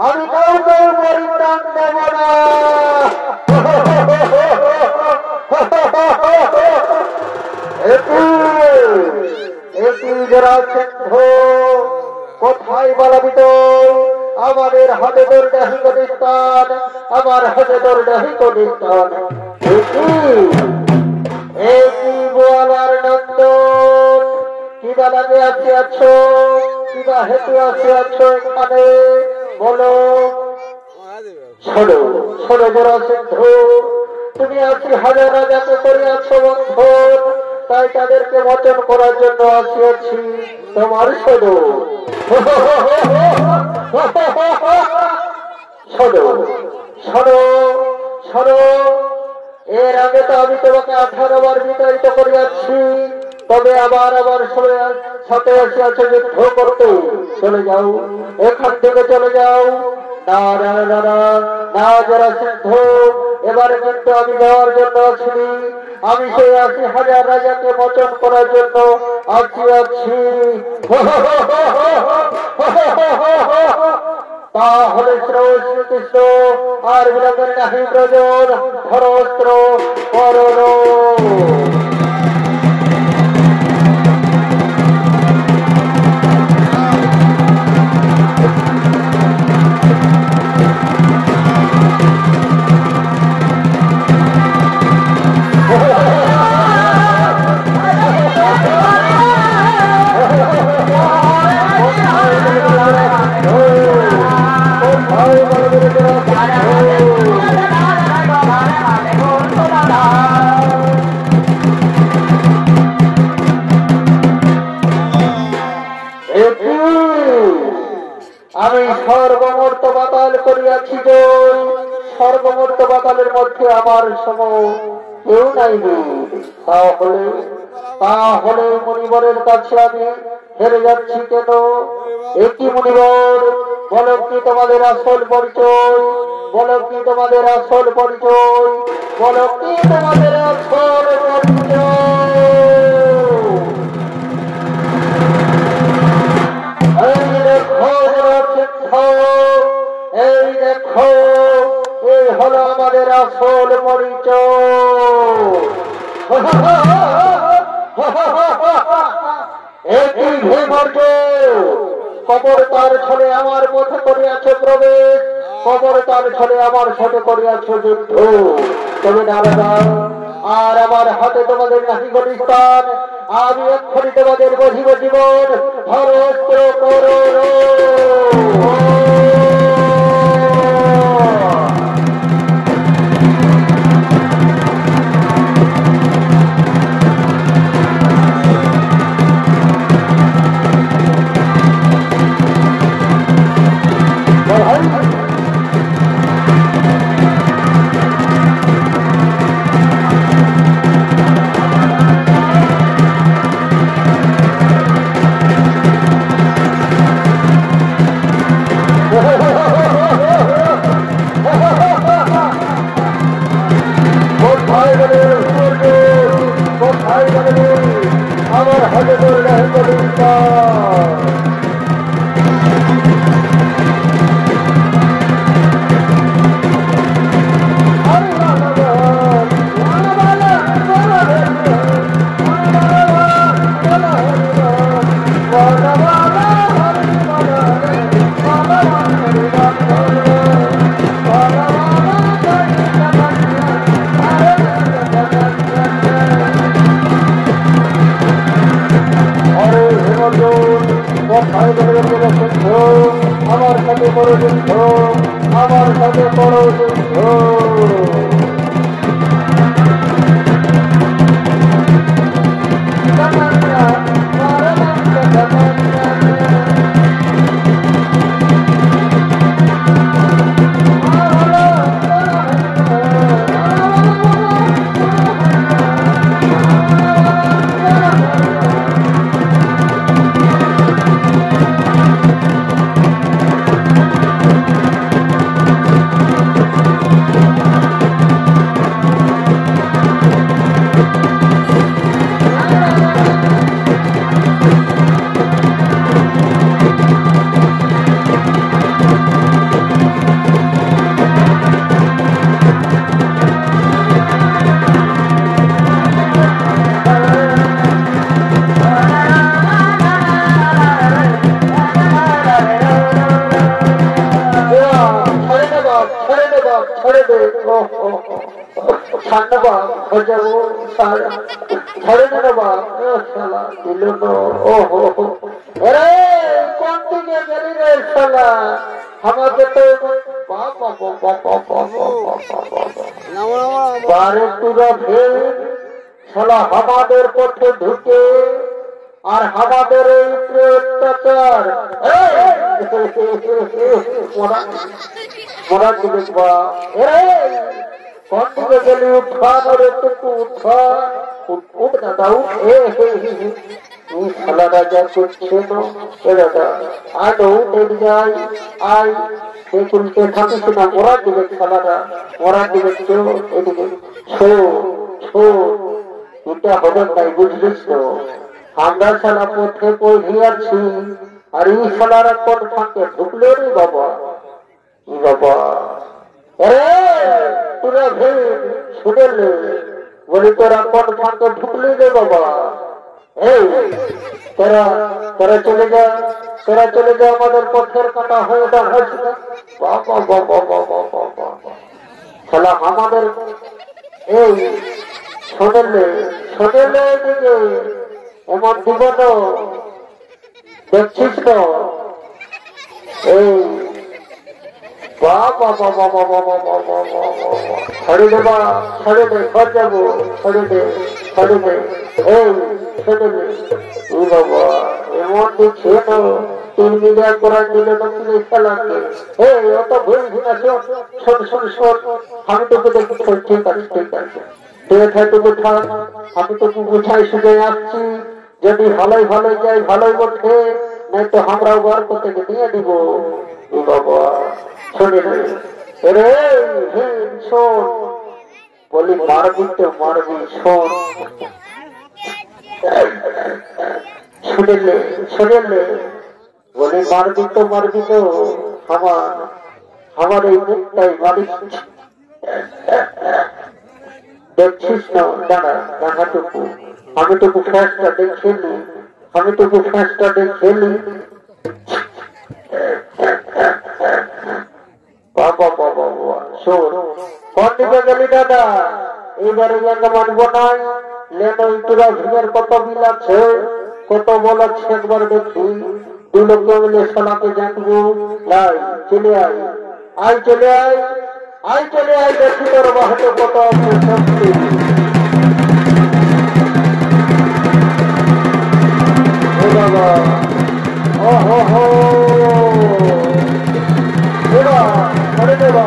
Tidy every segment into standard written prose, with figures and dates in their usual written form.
আমি কাউকে পরিত্রাণ দেব না। কোথায় বলবিত আমাদের হাতে তোর ডাহিত নিস্তান, আমার হাতে তোর ডাহিত নিস্তান। বোয়ালার নন্দন কিবা লাগে আসিয়াছ, কিবা হেতু আসিয়াছ এখানে বলো। শোনো শোনো জরাসন্ধ, তুমি আছি হাজার রাজাকে করিয়াছ বন্ধন, তাই তাদেরকে মোচন করার জন্য আসিয়াছি তোমার। শোনো শোনো শোনো শোনো, এর আগে তো আমি তোমাকে 18 বার বিতাড়িত করিয়াছি, তবে আবার আবার সাথে আসিয়াছ যুদ্ধ করতে। চলে যাও, এখান থেকে চলে যাও। না না না না না জরাসন্ধ, এবারে কিন্তু আমি যাওয়ার জন্য আসিনি, আমি সেই 80,000 রাজাকে মোচন করার জন্য আসিয়াছি। তাহলে শ্রীকৃষ্ণ আর বিলম্বের নাহি প্রয়োজন, ধর অস্ত্র করণ। আমি সর্বমূর্ত বাতাল করিয়াছি যে সর্বমূর্ত বাতালের মধ্যে আমার সম কেউ নাই। তাহলে মুনিবরের কাছে আমি হেরে যাচ্ছি কেন? একটি মুনিবর, বলো কি তোমাদের আসল পরিচয়? বলো কি তোমাদের আসল পরিচয়? বলো কি তোমাদের আসল পরিচয়? এই দেখো, এই হলো আমাদের আসল পরিচয়। একই ভূমর্য কবর তার ছলে আমার পথে করিয়াছ প্রবেশ, কবর তার ছলে আমার সাথে করিয়াছ যুদ্ধ। তবে নারদা, আর আমার হাতে তোমাদের নাহি গতিস্থান, আমি এক্ষুনি তোমাদের বধিব জীবন। ধর অস্ত্র করণ। আমার হাতে ধরে আমার সাথে বড় যুদ্ধ, আমার সাথে বড় যুদ্ধ। ঠান্ডা বাপ হয়ে যাবো ঝরে না বাপ শালা দিল ও হো আরে কোন দিকে গেলি রে শালা আমাদের তো বারে তুরা ভেদ শালা আমাদের পথে ঢুকে আর আমাদের এই অত্যাচার মরা দিকে কোন দিকে গেলি উৎখান রে টুকু উৎখান উঠ না দাও শালা রাজা করছে না এ দাদা আলো উঠে যায় আই সেগুলিকে থাকিস না মরা দিবে শালারা মরা দিবে কেউ এদিকে ছো ছো এটা হবে তাই বুঝলিস তো আমরা শালা পথে পড়ে আছি আর এই শালারা কোন ফাঁকে ঢুকলো রে বাবা ই বাবা তোরা ভেদ শুনেলে বলি তোরা কোন ফাঁকে ঢুকলি রে বাবা এই তোরা চলে যা আমাদের পথের কাটা হয়ে দাঁড়াস না বাবা বাবা বাবা বাবা শালা আমাদের এই শোনেলে দিকে এমন জীবন দেখছিস তো এই বাবা বাবা বাবা বাবা বাবা ছাড়ে দেবা ছাড়ে দে ঘর যাবো ছাড়ে দে এই ছেড়ে দে ই বাবা এমন দেখছে তো 3 মিলিয়া করার দিল নতুন খেলাকে এই অত ভুল শোন আমি তোকে দেখি ঠিক আছে আমি তো বুঝাই সুঝে আসছি যদি ভালোই যাই ভালোই বটে নাই তো আমরাও গর্ব থেকে নিয়ে দিব বাবা শুনে রে শোন বলি মারবি তো মারবি শোন শুনেলে বলি মারবি তো আমার এই মুখটাই মারিস দেখছিস না ডানাটুকু আমি তোকে ফ্যাসটা দেখেলি বাবা বাবা শোন কোন দিকে গেলি দাদা এইবারে জায়গা মানবো না লেনো তোরা ভিড়ের কত বিল আছে কত বল আছে একবার দেখি 2 লোক মিলে সোনাকে জানবো নাই চলে আয় দেখি তোর বাহাতে কত আছে শক্তি বাবা ও হো ছাড়ে দেবা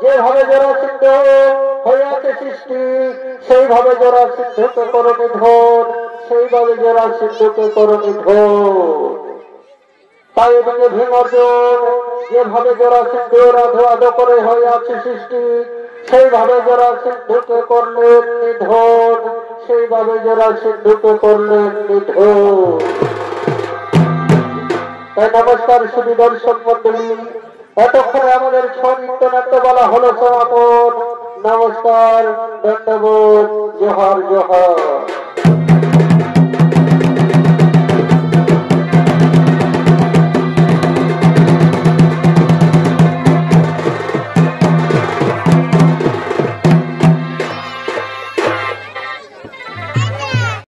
যেভাবে জোড়া সিদ্ধ হইয়াছে সৃষ্টি সেইভাবে জোড়া সিদ্ধকে করো নিধন, সেইভাবে জোড়া সিদ্ধকে করো নিধন। তাই এদিকে ভীম অর্জুন যেভাবে জোড়া সিদ্ধ রাধো আধো করে হইয়াছে সৃষ্টি সেইভাবে যারা সিন্ধুকে করলেন নিধন, সেইভাবে যারা সিন্ধুকে করলেন নিধন। তাই নমস্কার শুধু দর্শক মন্ডলী, এতক্ষণে আমাদের ছন্দ নাট্য বলা হলো সমাপন। নমস্কার, ধন্যবাদ, জোহার জোহার।